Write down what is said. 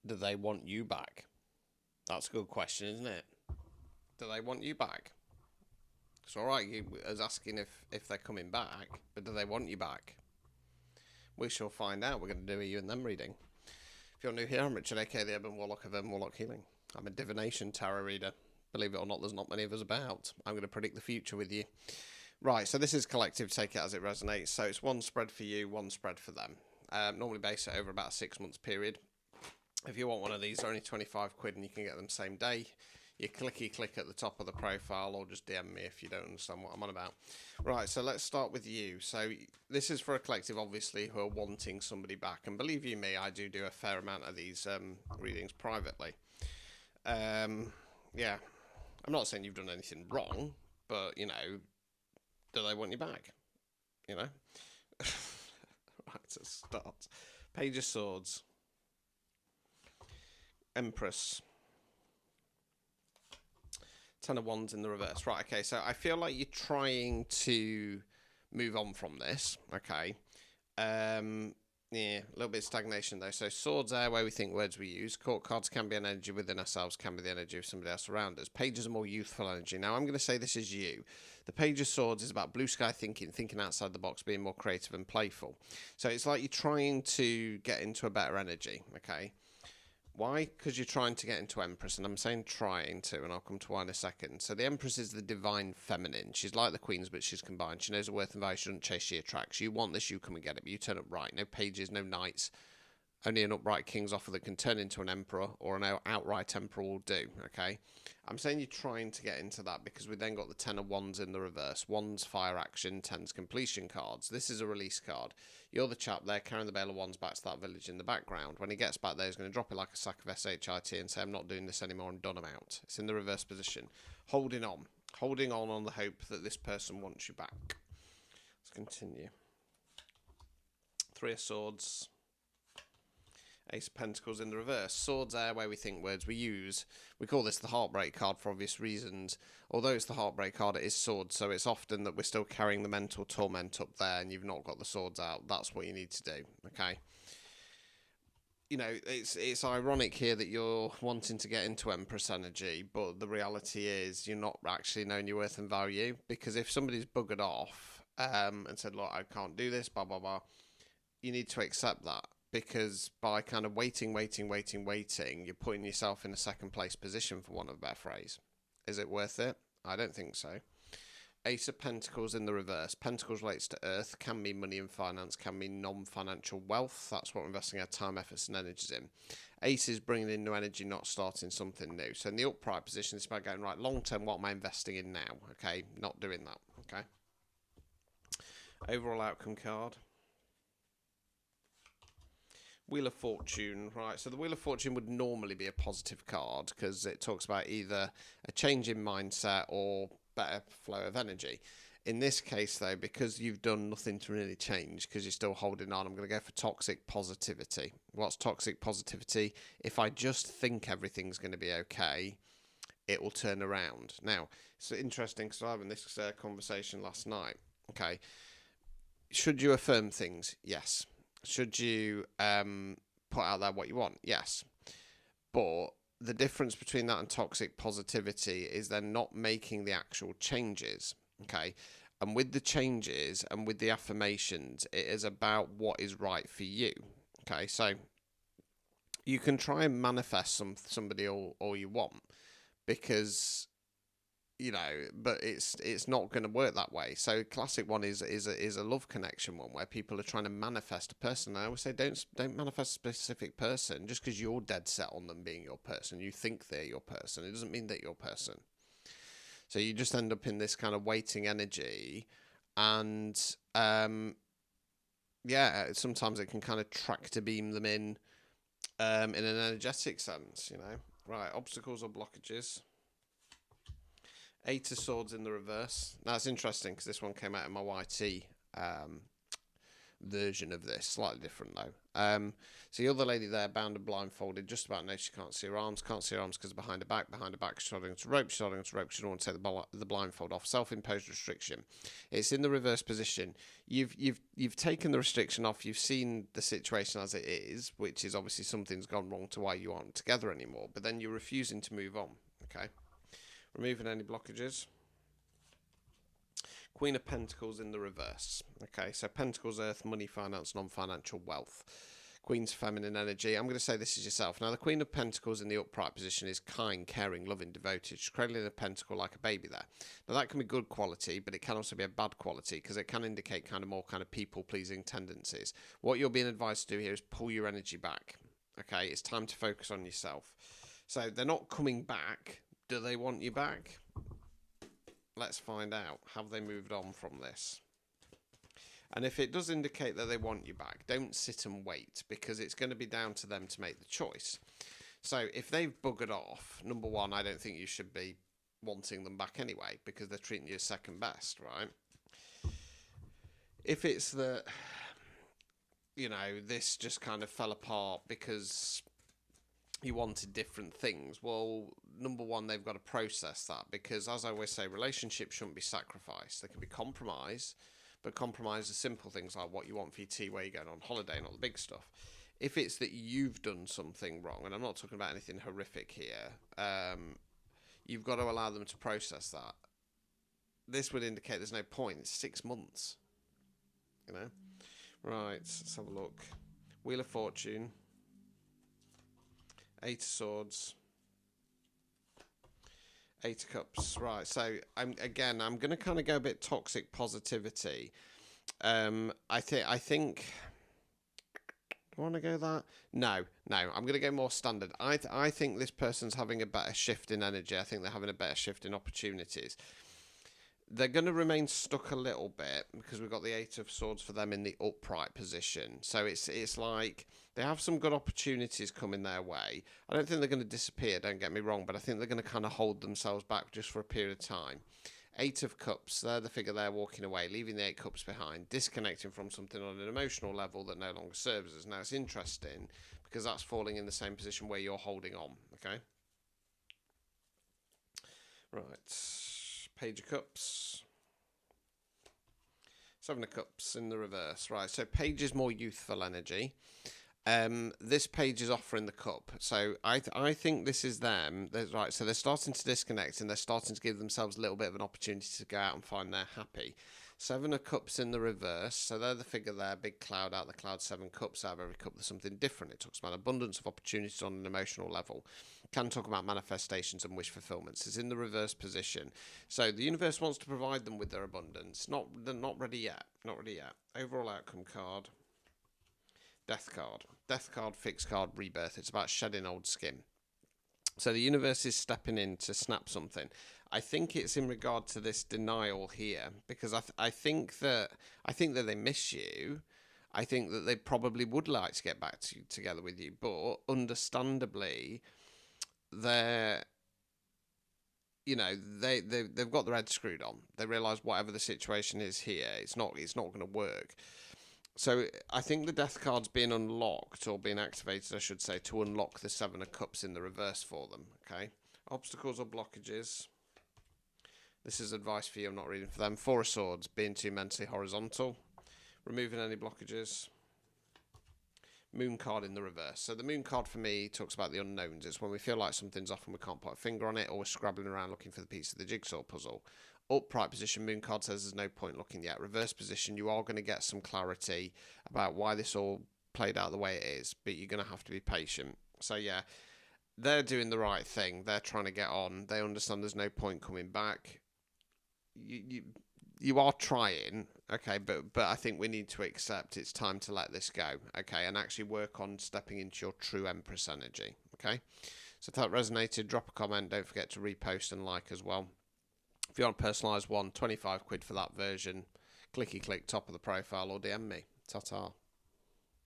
Do they want you back? That's a good question, isn't it? Do they want you back? It's all right. You as asking if they're coming back, but do they want you back? We shall find out. We're going to do a you and them reading. If you're new here, I'm Richard, aka the Urban Warlock of Urban Warlock Healing. I'm a divination tarot reader. Believe it or not, there's not many of us about. I'm going to predict the future with you. Right, so this is collective, take it as it resonates. So it's one spread for you, one spread for them. Normally base it over about a 6 months period. If you want one of these, they're only 25 quid and you can get them same day. You click at the top of the profile or just DM me if you don't understand what I'm on about. Right, so let's start with you. So this is for a collective, obviously, who are wanting somebody back. And believe you me, I do a fair amount of these readings privately. Yeah, I'm not saying you've done anything wrong, but, you know, do they want you back? You know? Right, to start. Page of Swords. Empress. Ten of Wands in the reverse. Right, okay, so I feel like you're trying to move on from this, okay? Yeah, a little bit of stagnation though. So swords are where we think, words we use. Court cards can be an energy within ourselves, can be the energy of somebody else around us. Pages are more youthful energy. Now I'm going to say this is you. The Page of Swords is about blue sky thinking outside the box, being more creative and playful. So it's like you're trying to get into a better energy, okay? Why? Because you're trying to get into Empress, and I'm saying trying to, and I'll come to why in a second. So the Empress is the divine feminine. She's like the Queens, but she's combined. She knows her worth and value. She doesn't chase, she attracts. You want this, you come and get it, but you turn up right. No pages, no knights. Only an upright king's offer that can turn into an emperor, or an outright emperor will do, okay? I'm saying you're trying to get into that because we then got the Ten of Wands in the reverse. Wands, fire action, Tens, completion cards. This is a release card. You're the chap there carrying the Bale of Wands back to that village in the background. When he gets back there, he's going to drop it like a sack of SHIT and say, I'm not doing this anymore, I'm done, I'm out. It's in the reverse position. Holding on. Holding on the hope that this person wants you back. Let's continue. Three of Swords. Ace of Pentacles in the reverse. Swords are where we think, words we use. We call this the Heartbreak card for obvious reasons. Although it's the Heartbreak card, it is swords, so it's often that we're still carrying the mental torment up there and you've not got the swords out. That's what you need to do, okay? You know, it's ironic here that you're wanting to get into Empress energy, but the reality is you're not actually knowing your worth and value, because if somebody's buggered off and said, look, I can't do this, blah, blah, blah, you need to accept that. Because by kind of waiting, you're putting yourself in a second place position, for want of a better phrase. Is it worth it? I don't think so. Ace of Pentacles in the reverse. Pentacles relates to earth, can mean money and finance, can mean non-financial wealth. That's what we're investing our time, efforts and energies in. Ace is bringing in new energy, not starting something new. So in the upright position, it's about going, right, long term, what am I investing in now? Okay, not doing that. Okay. Overall outcome card. Wheel of Fortune, right, so the Wheel of Fortune would normally be a positive card because it talks about either a change in mindset or better flow of energy. In this case, though, because you've done nothing to really change, because you're still holding on, I'm going to go for toxic positivity. What's toxic positivity? If I just think everything's going to be okay, it will turn around. Now, it's interesting because I was having this conversation last night. Okay, should you affirm things? Yes. Should you put out there what you want? Yes. But the difference between that and toxic positivity is they're not making the actual changes. Okay. And with the changes and with the affirmations, it is about what is right for you. Okay. So you can try and manifest somebody all you want, because you know, but it's not going to work that way. So classic one is a love connection one where people are trying to manifest a person. And I always say don't manifest a specific person just because you're dead set on them being your person. You think they're your person. It doesn't mean that you're your person. So you just end up in this kind of waiting energy, and yeah, sometimes it can kind of tractor beam them in an energetic sense, you know. Right, obstacles or blockages. Eight of Swords in the reverse. Now, it's interesting because this one came out in my YT version of this, slightly different though. So the other lady there, bound and blindfolded, just about knows she can't see her arms. Can't see her arms because behind her back, she's holding onto rope. She's holding onto rope. She doesn't want to take the blindfold off. Self-imposed restriction. It's in the reverse position. You've taken the restriction off. You've seen the situation as it is, which is obviously something's gone wrong to why you aren't together anymore. But then you're refusing to move on. Okay, removing any blockages. Queen of Pentacles in the reverse. Okay, so Pentacles, Earth, money, finance, non-financial wealth. Queen's feminine energy. I'm going to say this is yourself. Now, the Queen of Pentacles in the upright position is kind, caring, loving, devoted. She's cradling a pentacle like a baby there. Now, that can be good quality, but it can also be a bad quality because it can indicate more people-pleasing tendencies. What you're being advised to do here is pull your energy back. Okay, it's time to focus on yourself. So they're not coming back. Do they want you back? Let's find out. Have they moved on from this? And if it does indicate that they want you back, don't sit and wait, because it's going to be down to them to make the choice. So if they've buggered off, number one, I don't think you should be wanting them back anyway, because they're treating you as second best, right? If it's that, this just kind of fell apart because you wanted different things, well, number one, they've got to process that, because as I always say, relationships shouldn't be sacrificed. They can be compromised, but compromise are simple things like what you want for your tea, where you're going on holiday, and all the big stuff. If it's that you've done something wrong, and I'm not talking about anything horrific here, you've got to allow them to process that. This would indicate there's no point. It's 6 months. Right, let's have a look. Wheel of Fortune. 8 of Swords. 8 of Cups. Right, so I'm going to kind of go a bit toxic positivity. I think. Do I want to go that? No. I'm going to go more standard. I think this person's having a better shift in energy. I think they're having a better shift in opportunities. They're going to remain stuck a little bit because we've got the 8 of Swords for them in the upright position. So it's like they have some good opportunities coming their way. I don't think they're going to disappear, don't get me wrong, but I think they're going to kind of hold themselves back just for a period of time. 8 of Cups, they're the figure there walking away, leaving the 8 Cups behind, disconnecting from something on an emotional level that no longer serves us. Now, it's interesting because that's falling in the same position where you're holding on, okay? Right. Page of Cups. 7 of Cups in the reverse. Right, so Page is more youthful energy. This page is offering the cup. So I think this is them. Right, so they're starting to disconnect and they're starting to give themselves a little bit of an opportunity to go out and find they're happy. 7 of Cups in the reverse. So they're the figure there, big cloud out the cloud, 7 cups out of every cup. There's something different. It talks about abundance of opportunities on an emotional level. Can talk about manifestations and wish fulfillments. It's in the reverse position. So the universe wants to provide them with their abundance. They're not ready yet. Not ready yet. Overall outcome card. Death card. Death card, fixed card, rebirth. It's about shedding old skin. So the universe is stepping in to snap something. I think it's in regard to this denial here, because I think that they miss you. I think that they probably would like to get back together with you, but understandably, they've got their head screwed on. They realise whatever the situation is here, it's not going to work. So I think the death card's being unlocked, or being activated, I should say, to unlock the 7 of Cups in the reverse for them. Okay, obstacles or blockages. This is advice for you. I'm not reading for them. 4 of Swords, being too mentally horizontal. Removing any blockages. Moon card in the reverse. So the moon card for me talks about the unknowns. It's when we feel like something's off and we can't put a finger on it, or we're scrabbling around looking for the piece of the jigsaw puzzle. Upright position, moon card says there's no point looking yet. Reverse position, you are going to get some clarity about why this all played out the way it is, but you're going to have to be patient. So yeah, they're doing the right thing. They're trying to get on. They understand there's no point coming back. You are trying, okay, but I think we need to accept it's time to let this go, okay, and actually work on stepping into your true Empress energy, okay? So if that resonated, drop a comment. Don't forget to repost and like as well. If you want a personalised one, 25 quid for that version. Clicky click, top of the profile, or DM me. Ta-ta.